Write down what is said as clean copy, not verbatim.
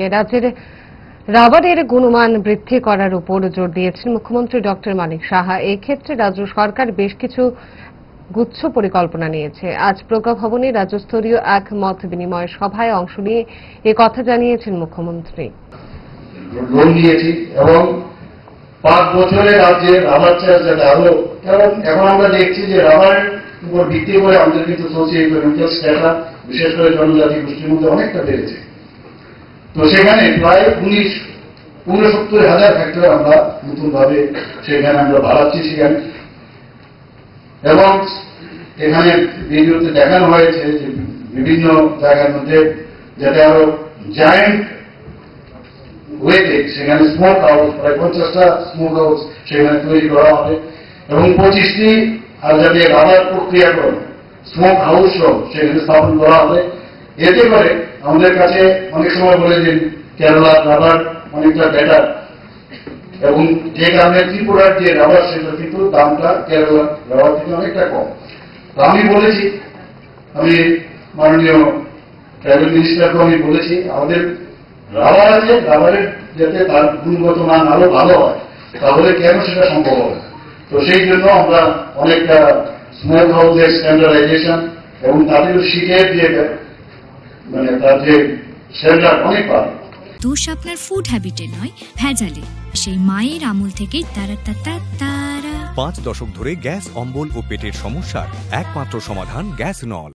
রাজ্যের রাবারের গুণমান বৃদ্ধি করার উপর জোর দিয়েছেন মুখ্যমন্ত্রী ডক্টর মানিক সাহা। এই ক্ষেত্রে রাজ্য সরকার বেশ কিছু গুচ্ছ পরিকল্পনা নিয়েছে। আজ প্রজ্ঞা ভবনে রাজ্যস্তরীয় এক মত বিনিময় সভায় অংশ নিয়ে কথা জানিয়েছেন মুখ্যমন্ত্রী। লোন নিয়েছি এবং 5 বছরে রাজ্যের রাবার চাষ যাতে আরো, কারণ এখন আমরা দেখছি যে রাবারের উপর ভিত্তি করে আমাদের কিন্তু সোশিও ইকোনমিক্যাল স্ট্যাটা বিশেষ করে জনজাতি গোষ্ঠীর মধ্যে অনেকটা বেড়েছে। তো সেখানে প্রায় 69,000 হেক্টর আমরা নতুন ভাবে সেখানে আমরা বাড়াচ্ছি সেখানে, এবং এখানে ভিডিওতে দেখানো হয়েছে যে বিভিন্ন জায়গার মধ্যে যাতে আরো জায়েন্ট ওয়েতে সেখানে স্মোক হাউস, প্রায় 50টা স্মোক হাউস সেখানে তৈরি করা হবে এবং 25টি আর যাতে রাবার প্রক্রিয়াকরণ স্মোক হাউস সেখানে স্থাপন করা হবে। এতে করে আমাদের কাছে অনেক সময় বলে যে কেরালা রাবার অনেকটা বেটার, এবং যে কারণে ত্রিপুরার যে রাবার সেটা কিন্তু দামটা কেরালা রাবার থেকে অনেকটা কম। তো আমি বলেছি, আমি মাননীয় ট্রাভেল মিনিস্টারকে আমি বলেছি আমাদের রাবার আছে, রাবারের যাতে তার গুণগত মান আরো ভালো হয়, তাহলে কেন সেটা সম্ভব হবে। তো সেই জন্য আমরা অনেকটা স্মোক হাউসের স্ট্যান্ডার্ডাইজেশন এবং তাদের শীতের যে মানে তার যে স্ট্যান্ডার্ড অনেক পাবে। দোষ আপনার ফুড হ্যাবিটে নয়, ভেজালে। সেই মায়ের আমল থেকেই তারা 5 দশক ধরে গ্যাস, অম্বল ও পেটের সমস্যার একমাত্র সমাধান গ্যাস নল।